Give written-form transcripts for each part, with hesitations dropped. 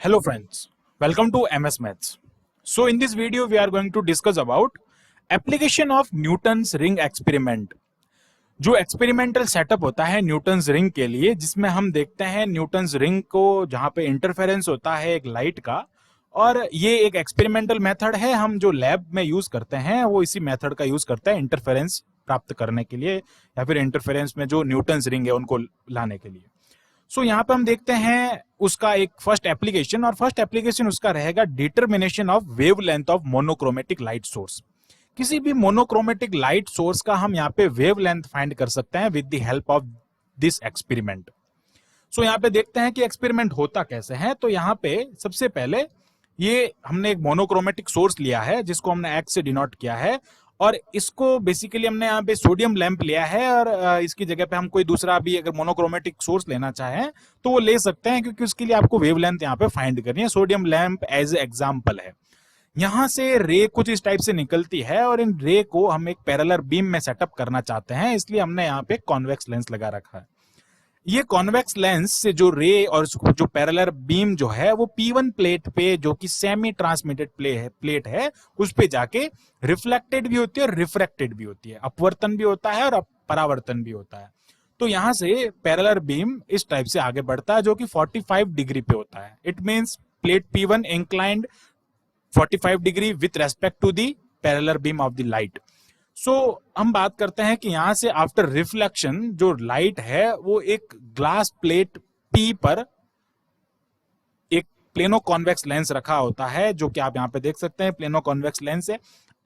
Hello friends, welcome to MS Maths. So in this video we are going to discuss about application of Newton's ring experiment. जो experimental setup होता है Newton's ring के लिए, जिसमें हम देखते हैं न्यूटन्स रिंग को जहां पे इंटरफेरेंस होता है एक लाइट का, और ये एक एक्सपेरिमेंटल मेथड है। हम जो लैब में यूज करते हैं वो इसी मेथड का यूज करते हैं इंटरफेरेंस प्राप्त करने के लिए, या फिर इंटरफेरेंस में जो न्यूटन्स रिंग है उनको लाने के लिए। सो यहाँ पे हम देखते हैं उसका एक फर्स्ट एप्लीकेशन, और फर्स्ट एप्लीकेशन उसका रहेगा determination of wavelength of monochromatic light source. किसी भी मोनोक्रोमेटिक लाइट सोर्स का हम यहाँ पे वेवलेंथ फाइंड कर सकते हैं with the help of this experiment. So यहाँ पे देखते हैं कि एक्सपेरिमेंट होता कैसे है। तो यहाँ पे सबसे पहले ये हमने एक मोनोक्रोमेटिक सोर्स लिया है जिसको हमने एक्स से डिनोट किया है, और इसको बेसिकली हमने यहाँ पे सोडियम लैंप लिया है, और इसकी जगह पे हम कोई दूसरा भी अगर मोनोक्रोमेटिक सोर्स लेना चाहें तो वो ले सकते हैं, क्योंकि उसके लिए आपको वेवलेंथ यहाँ पे फाइंड करनी है। सोडियम लैंप एज एग्जांपल है। यहां से रे कुछ इस टाइप से निकलती है, और इन रे को हम एक पैरेलल बीम में सेटअप करना चाहते हैं, इसलिए हमने यहाँ पे कॉन्वेक्स लेंस लगा रखा है। ये कॉन्वेक्स लेंस से जो रे और जो पैरेलल बीम जो है वो P1 प्लेट पे, जो कि सेमी ट्रांसमिटेड प्लेट है, उस पे जाके रिफ्लेक्टेड भी होती है और रिफ्रैक्टेड भी होती है। अपवर्तन भी होता है और परावर्तन भी होता है। तो यहां से पैरेलल बीम इस टाइप से आगे बढ़ता है, जो कि 45 डिग्री पे होता है। It means plate P1 inclined 45 degree with respect to the parallel beam of the light. So हम बात करते हैं कि यहां से आफ्टर रिफ्लेक्शन जो लाइट है वो एक ग्लास प्लेट P पर एक प्लेनो कॉन्वेक्स लेंस रखा होता है, जो कि आप यहां पे देख सकते हैं प्लेनो कॉन्वेक्स लेंस है।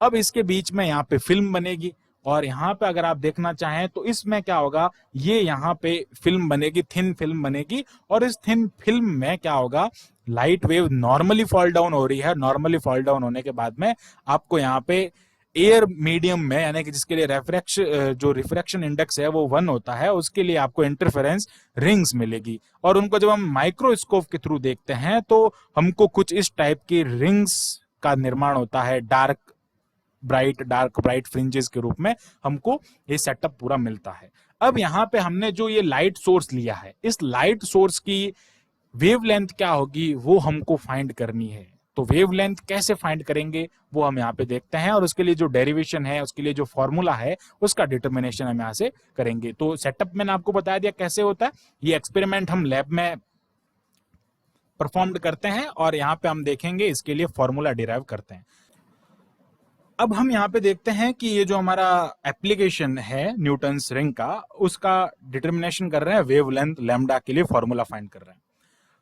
अब इसके बीच में यहां पे फिल्म बनेगी, और यहां पे अगर आप देखना चाहें तो इसमें क्या होगा, ये यहां पे फिल्म बनेगी, थिन फिल्म बनेगी, और इस थिन फिल्म में क्या होगा, light wave normally fall down हो रही है। नॉर्मली फॉल डाउन होने के बाद में आपको यहाँ पे एयर मीडियम में, यानी कि जिसके लिए जो रिफ्रैक्शन इंडेक्स है वो 1 होता है, उसके लिए आपको इंटरफेरेंस रिंग्स मिलेगी। और उनको जब हम माइक्रोस्कोप के थ्रू देखते हैं तो हमको कुछ इस टाइप की रिंग्स का निर्माण होता है, डार्क ब्राइट फ्रिंजेस के रूप में हमको ये सेटअप पूरा मिलता है। अब यहाँ पे हमने जो ये लाइट सोर्स लिया है, इस लाइट सोर्स की वेवलेंथ क्या होगी वो हमको फाइंड करनी है। तो वेवलेंथ कैसे फाइंड करेंगे वो हम यहाँ पे देखते हैं, और उसके लिए जो डेरिवेशन है, उसके लिए जो फॉर्मूला है, उसका डिटर्मिनेशन हम यहाँ से करेंगे। तो सेटअप मैंने आपको बता दिया कैसे होता है। ये एक्सपेरिमेंट हम लैब में परफॉर्म करते हैं, और यहाँ पे हम देखेंगे इसके लिए फॉर्मूला डिराइव करते हैं। अब हम यहाँ पे देखते हैं कि ये जो हमारा एप्लीकेशन है न्यूटन्स रिंग का, उसका डिटर्मिनेशन कर रहे हैं, वेवलेंथ लैम्डा के लिए फॉर्मूला फाइंड कर रहे हैं।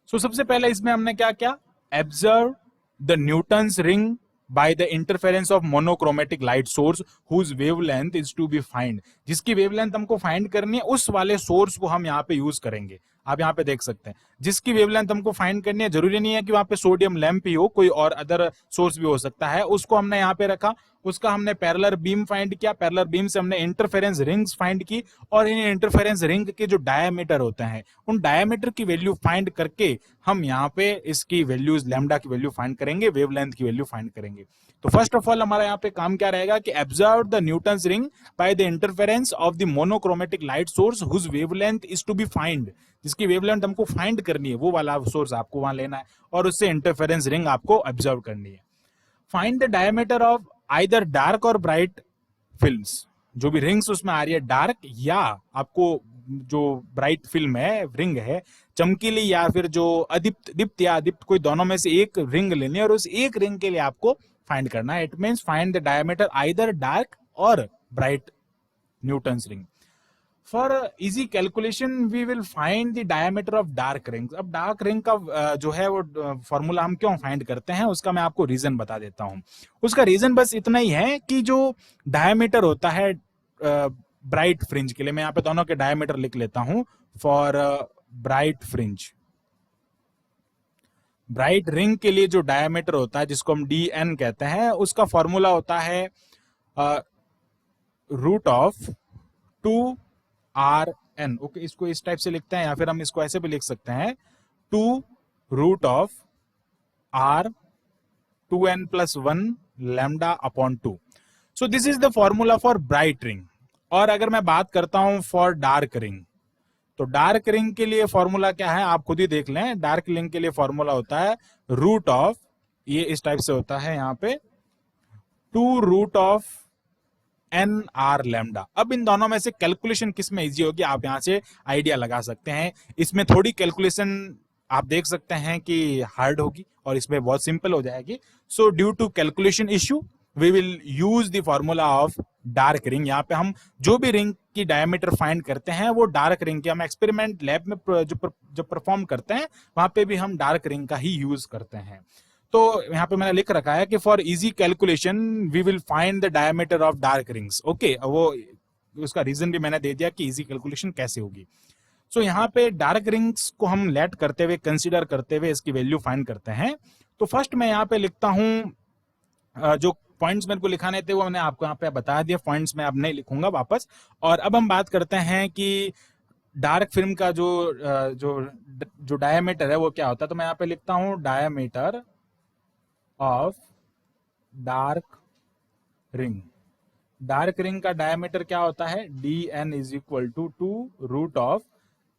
सो सबसे पहले इसमें हमने क्या किया, observe the Newton's ring by the interference of monochromatic light source whose wavelength is to be find। जिसकी वेवलेंथ हमको फाइंड करनी है उस वाले सोर्स को हम यहाँ पे यूज करेंगे। आप यहाँ पे देख सकते हैं जिसकी वेवलेंथ हमको फाइंड करनी है, जरूरी नहीं है कि वहां पे सोडियम लैंप ही हो, कोई और अदर सोर्स भी हो सकता है। उसको हमने यहाँ पे रखा, उसका हमने पैरेलल बीम फाइंड किया, पैरेलल बीम से हमने इंटरफेरेंस रिंग्स फाइंड की, और इन इंटरफेरेंस रिंग के जो डायमीटर होते हैं उन डायमीटर की वैल्यू फाइंड करके हम यहाँ पे इसकी वैल्यूज लैम्डा की वैल्यू फाइंड करेंगे, वेवलेंथ की वैल्यू फाइंड करेंगे। तो फर्स्ट ऑफ ऑल हमारा यहाँ पे काम क्या रहेगा कि observe the Newton's ring by the interference of the monochromatic light source whose wavelength is to be find. जिसकी वेवलेंथ हमको फाइंड करनी है वो वाला सोर्स आपको वहां लेना है, और उससे इंटरफेरेंस रिंग आपको ऑब्जर्व करनी है। Find the diameter of either dark और ब्राइट फिल्म्स। जो भी रिंग्स उसमें आ रही है, डार्क या आपको जो ब्राइट फिल्म है, रिंग है चमकीली, या फिर जो दीप्त या अदीप्त, कोई दोनों में से एक रिंग लेनी है, और उस एक रिंग के लिए आपको फाइंड करना है। It means find the diameter either dark और bright Newton's ring. For easy calculation we will find the diameter of dark rings. अब डार्क रिंग का जो है वो फॉर्मूला हम क्यों फाइंड करते हैं उसका मैं आपको रीजन बता देता हूं। उसका रीजन बस इतना ही है कि जो डायमीटर होता है ब्राइट फ्रिंज के लिए, मैं यहाँ पे दोनों के डायमीटर लिख लेता हूं। For bright fringe, bright ring के लिए जो डायमीटर होता है जिसको हम DN कहते हैं, उसका फॉर्मूला होता है रूट ऑफ 2RN। ओके, इसको इस टाइप से लिखते हैं, या फिर हम इसको ऐसे भी लिख सकते हैं 2 root of R 2n+1 lambda upon 2। So this is the formula for bright ring. और अगर मैं बात करता हूं फॉर डार्क रिंग, तो डार्क रिंग के लिए फॉर्मूला क्या है आप खुद ही देख लें। डार्क रिंग के लिए फॉर्मूला होता है रूट ऑफ, ये इस टाइप से होता है यहाँ पे 2 root of n R lambda. अब इन दोनों में से कैलकुलेशन किस में इजी होगी आप यहां से आइडिया लगा सकते हैं। इसमें थोड़ी कैलकुलेशन आप देख सकते हैं कि हार्ड होगी और इसमें बहुत सिंपल हो जाएगी। So due to calculation issue we will use the formula of dark ring. यहाँ पे हम जो भी रिंग की डायमीटर फाइंड करते हैं वो डार्क रिंग की हम एक्सपेरिमेंट लैब में जो परफॉर्म करते हैं वहां पे भी हम डार्क रिंग का ही यूज करते हैं। तो यहाँ पे मैंने लिख रखा है कि for easy calculation we will find the diameter of dark rings. Okay, वो उसका रीजन भी मैंने दे दिया कि इजी कैलकुलेशन कैसे होगी। सो यहाँ पे डार्क रिंग्स को हम लेट करते हुए कंसीडर करते हुए इसकी वैल्यू फाइंड करते हैं। तो फर्स्ट मैं यहाँ पे लिखता हूं जो पॉइंट्स मेरे को लिखाने थे वो मैंने आपको यहाँ पे बता दिया, पॉइंट्स मैं अब नहीं लिखूंगा वापस। और अब हम बात करते हैं कि डार्क फिल्म का जो डायमीटर है वो क्या होता है। तो मैं यहाँ पे लिखता हूं diameter of dark ring. Dark ring का डायमीटर क्या होता है dn is equal to 2 root of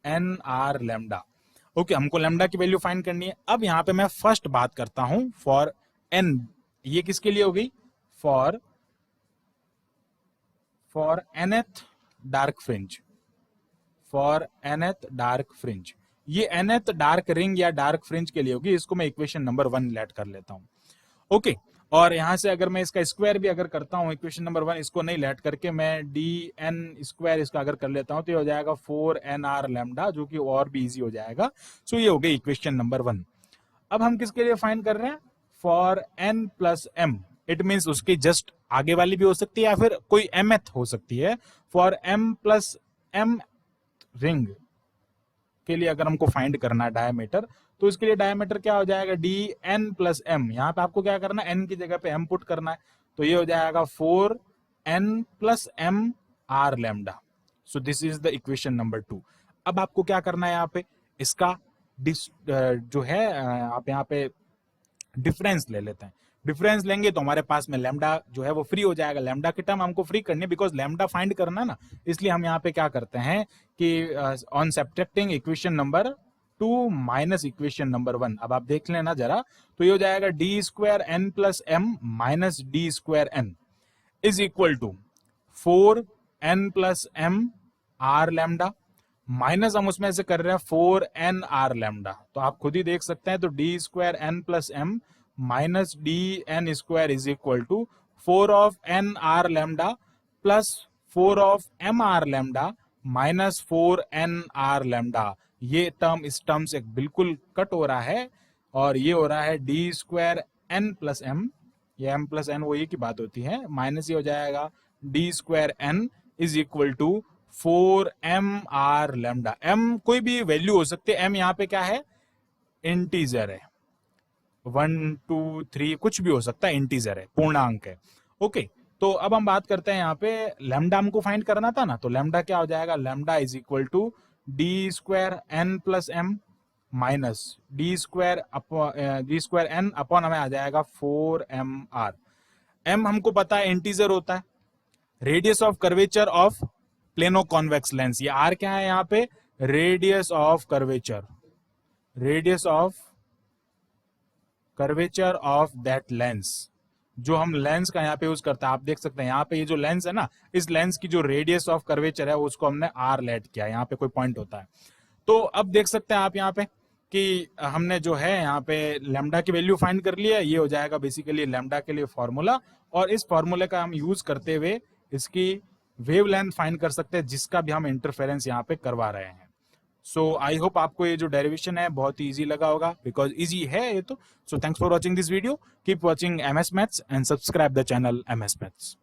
n R lambda. Okay, हमको लैम्डा की वैल्यू फाइंड करनी है। अब यहां पे मैं फर्स्ट बात करता हूं फॉर n, ये किसके लिए हो गई for nth dark fringe, for nth dark fringe. ये nth डार्क रिंग या डार्क फ्रिंज के लिए होगी। इसको मैं इक्वेशन नंबर 1 लेट कर लेता हूं। ओके, और यहां से अगर मैं इसका स्क्वायर भी अगर करता हूं इक्वेशन नंबर 1, इसको नहीं लेट करके मैं dn स्क्वायर इसका अगर कर लेता हूं तो ये हो जाएगा 4nr लैम्डा, जो कि और भी इजी हो जाएगा। सो ये हो गई इक्वेशन नंबर 1। अब हम किसके लिए फाइंड कर रहे हैं for n plus m। It means उसकी जस्ट आगे वाली भी हो सकती है या फिर कोई mth हो सकती है। For m plus m ring के लिए अगर हमको फाइंड करना है डायमीटर, तो इसके लिए डायमीटर क्या हो जाएगा dn प्लस m। यहाँ पे आपको क्या करना है n की जगह पे m पुट करना है, तो ये हो जाएगा 4n plus m r lambda. So this is the equation number 2। अब आपको क्या करना है यहाँ पे इसका जो है आप यहाँ पे डिफरेंस ले लेते हैं। डिफरेंस लेंगे तो हमारे पास में लैम्डा जो है वो फ्री हो जाएगा। लैम्डा की टर्म हमको फ्री करनी है बिकॉज लैम्डा फाइंड करना ना, इसलिए हम यहाँ पे क्या करते हैं कि on subtracting equation number 2 minus equation number 1, अब आप देख लेना जरा, तो ये हो जाएगा D square n plus m minus D square n is equal to 4n plus m R lambda minus हम उसमें से कर रहे हैं 4n आर लैम्डा। तो आप खुद ही देख सकते हैं, तो D square n plus m minus D n square is equal to 4 of n R lambda plus 4 of m R lambda minus 4n R lambda. ये टर्म इस टर्म से बिल्कुल कट हो रहा है और ये हो रहा है D square n plus m, ये m प्लस एन वो ये की बात होती है, माइनस ये हो जाएगा D square n is equal to 4m R lambda. m कोई भी वैल्यू हो सकती है, m यहाँ पे क्या है इंटीजर है, 1 2 3 कुछ भी हो सकता है, इंटीजर है, पूर्णांक है। ओके, तो अब हम बात करते हैं यहाँ पे लैम्डा हमको फाइंड करना था ना, तो लैम्डा क्या हो जाएगा lambda is equal to D square n plus m minus D square n upon हमें आ जाएगा 4m आर। m हमको पता है इंटीजर होता है, radius of curvature of plano convex lens, ये r क्या है यहाँ पे radius of curvature, radius of curvature of that lens, जो हम लेंस का यहाँ पे यूज करते हैं। आप देख सकते हैं यहाँ पे ये जो लेंस है ना, इस लेंस की जो रेडियस ऑफ कर्वेचर है उसको हमने r लेट किया, यहाँ पे कोई पॉइंट होता है। तो अब देख सकते हैं आप यहाँ पे कि हमने जो है यहाँ पे लैम्डा की वैल्यू फाइंड कर लिया। ये हो जाएगा बेसिकली लैम्डा के लिए फॉर्मूला, और इस फॉर्मूले का हम यूज करते हुए इसकी वेवलेंथ फाइंड कर सकते हैं जिसका भी हम इंटरफेरेंस यहाँ पे करवा रहे हैं। सो आई होप आपको ये जो डेरिवेशन है बहुत ही इजी लगा होगा, बिकॉज इजी है ये तो। So thanks for watching this video, keep watching MS maths and subscribe the channel MS maths.